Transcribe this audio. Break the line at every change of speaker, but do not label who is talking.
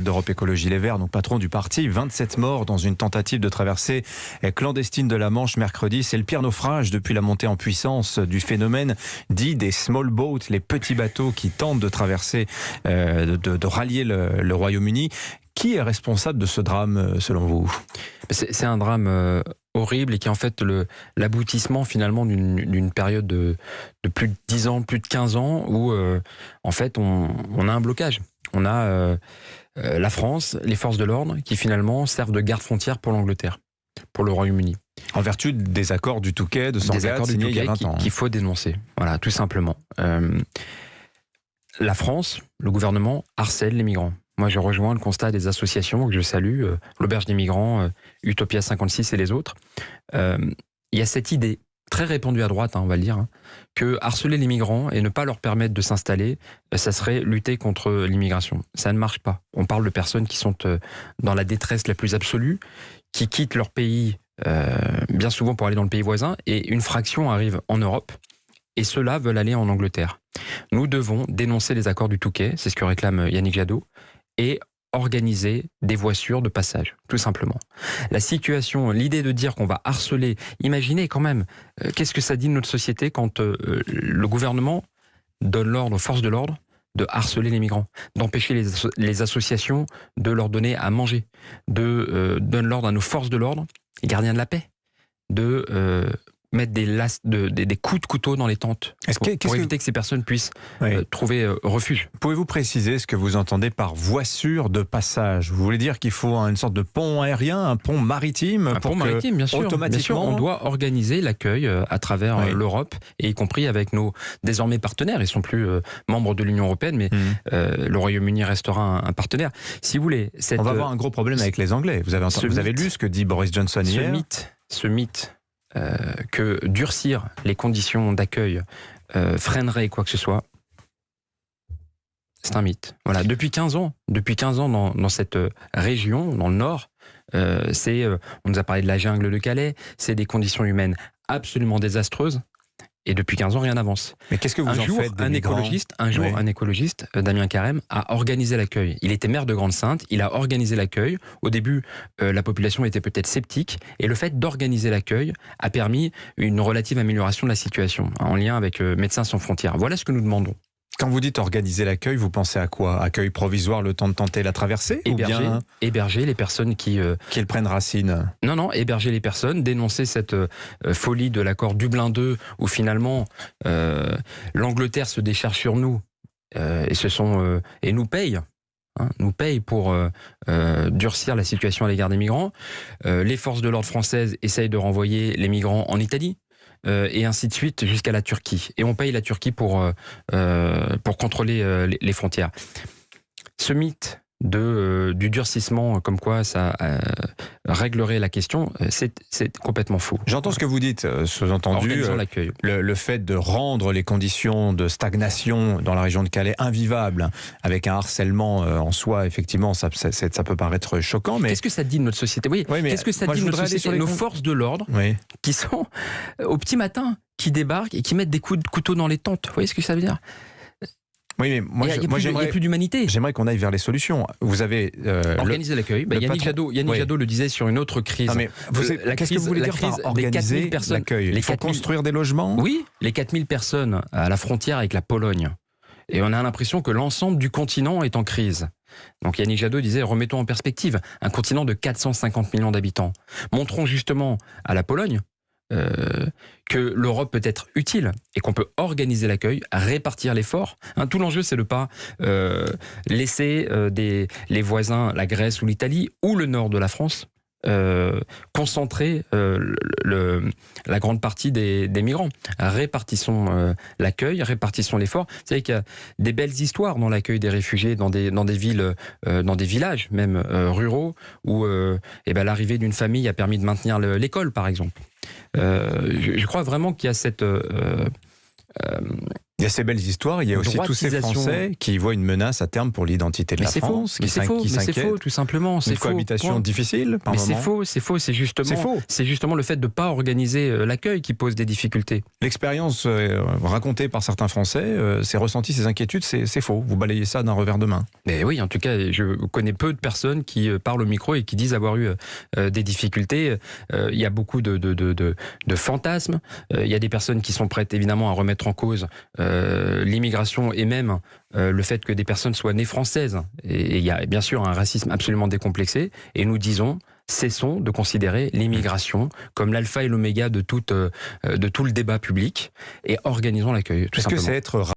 d'Europe Écologie Les Verts, donc patron du parti. 27 morts dans une tentative de traversée clandestine de la Manche mercredi. C'est le pire naufrage depuis la montée en puissance du phénomène dit des small boats, les petits bateaux qui tentent de traverser, de rallier le Royaume-Uni. Qui est responsable de ce drame selon vous ?
C'est un drame horrible et qui est en fait l'aboutissement finalement d'une période de plus de 10 ans, plus de 15 ans où en fait on a un blocage. On a la France, les forces de l'ordre qui finalement servent de garde-frontière pour l'Angleterre, pour le Royaume-Uni.
En vertu des accords du Touquet, de Sangatte, signés il y a 20 ans.
Qu'il faut dénoncer, voilà, tout simplement. La France, le gouvernement, harcèle les migrants. Moi, je rejoins le constat des associations que je salue, l'Auberge des migrants, Utopia 56 et les autres. Il y a cette idée, très répandue à droite, on va le dire, que harceler les migrants et ne pas leur permettre de s'installer, ça serait lutter contre l'immigration. Ça ne marche pas. On parle de personnes qui sont dans la détresse la plus absolue, qui quittent leur pays bien souvent pour aller dans le pays voisin, et une fraction arrive en Europe, et ceux-là veulent aller en Angleterre. Nous devons dénoncer les accords du Touquet, c'est ce que réclame Yannick Jadot, et organiser des voies sûres de passage, tout simplement. La situation, l'idée de dire qu'on va harceler, imaginez quand même, qu'est-ce que ça dit de notre société quand le gouvernement donne l'ordre aux forces de l'ordre de harceler les migrants, d'empêcher les associations de leur donner à manger, donne l'ordre à nos forces de l'ordre, les gardiens de la paix, de mettre des coups de couteau dans les tentes pour éviter que ces personnes puissent trouver refuge.
Pouvez-vous préciser ce que vous entendez par voie sûre de passage ? Vous voulez dire qu'il faut une sorte de pont aérien, un pont maritime ?
Un pont maritime, bien sûr. Automatiquement, on doit organiser l'accueil à travers l'Europe, et y compris avec nos désormais partenaires. Ils ne sont plus membres de l'Union européenne, mais le Royaume-Uni restera un partenaire. Si vous voulez,
on va avoir un gros problème avec les Anglais. Vous avez lu ce que dit Boris Johnson hier ?
Ce mythe que durcir les conditions d'accueil freinerait quoi que ce soit, c'est un mythe. Voilà, depuis 15 ans dans cette région, dans le nord, on nous a parlé de la jungle de Calais, c'est des conditions humaines absolument désastreuses. Et depuis 15 ans, rien n'avance.
Mais qu'est-ce que vous en faites des migrants ?
Un écologiste, Damien Carême, a organisé l'accueil. Il était maire de Grande-Synthe, il a organisé l'accueil. Au début, la population était peut-être sceptique, et le fait d'organiser l'accueil a permis une relative amélioration de la situation, en lien avec Médecins sans frontières. Voilà ce que nous demandons.
Quand vous dites organiser l'accueil, vous pensez à quoi ? Accueil provisoire, le temps de tenter la traversée ?
Héberger les personnes qui
prennent racine.
Non, héberger les personnes, dénoncer cette folie de l'accord Dublin II, où finalement l'Angleterre se décharge sur nous et nous paye. Nous paye pour durcir la situation à l'égard des migrants. Les forces de l'ordre françaises essayent de renvoyer les migrants en Italie. Et ainsi de suite jusqu'à la Turquie. Et on paye la Turquie pour contrôler les frontières. Ce mythe du durcissement, comme quoi ça réglerait la question, c'est complètement faux.
J'entends ce que vous dites, sous-entendu, le fait de rendre les conditions de stagnation dans la région de Calais invivables, avec un harcèlement en soi, effectivement, ça peut paraître choquant. Mais
qu'est-ce que ça dit de notre société ? Qu'est-ce que ça dit de notre société ? Nos forces de l'ordre, qui sont au petit matin, qui débarquent et qui mettent des coups de couteau dans les tentes. Vous voyez ce que ça veut dire ?
Oui, mais moi,
il n'y a plus d'humanité.
J'aimerais qu'on aille vers les solutions. Vous avez
organiser l'accueil. Yannick Jadot le disait sur une autre crise.
Qu'est-ce que vous voulez dire par organiser l'accueil ? Il faut construire des logements ?
Oui, les 4000 personnes à la frontière avec la Pologne. Et on a l'impression que l'ensemble du continent est en crise. Donc Yannick Jadot disait, remettons en perspective un continent de 450 millions d'habitants. Montrons justement à la Pologne que l'Europe peut être utile et qu'on peut organiser l'accueil, répartir l'effort. Tout l'enjeu, c'est de ne pas laisser les voisins, la Grèce ou l'Italie, ou le nord de la France, concentrer la grande partie des migrants. Répartissons l'accueil, répartissons l'effort. Vous savez qu'il y a des belles histoires dans l'accueil des réfugiés, dans des villes, dans des villages même ruraux, où l'arrivée d'une famille a permis de maintenir l'école, par exemple. Je crois vraiment qu'il y a
Il y a ces belles histoires, il y a aussi tous ces Français qui voient une menace à terme pour l'identité de la France, qui s'inquiètent.
C'est faux, tout simplement.
Une cohabitation difficile, par moment.
C'est faux. C'est justement le fait de ne pas organiser l'accueil qui pose des difficultés.
L'expérience racontée par certains Français, ces ressentis, ces inquiétudes, c'est faux. Vous balayez ça d'un revers de main.
Mais oui, en tout cas, je connais peu de personnes qui parlent au micro et qui disent avoir eu des difficultés. Il y a beaucoup de fantasmes. Il y a des personnes qui sont prêtes évidemment à remettre en cause l'immigration et même le fait que des personnes soient nées françaises. Et il y a bien sûr un racisme absolument décomplexé. Et nous disons, cessons de considérer l'immigration comme l'alpha et l'oméga de tout le débat public et organisons l'accueil.
Est-ce que c'est être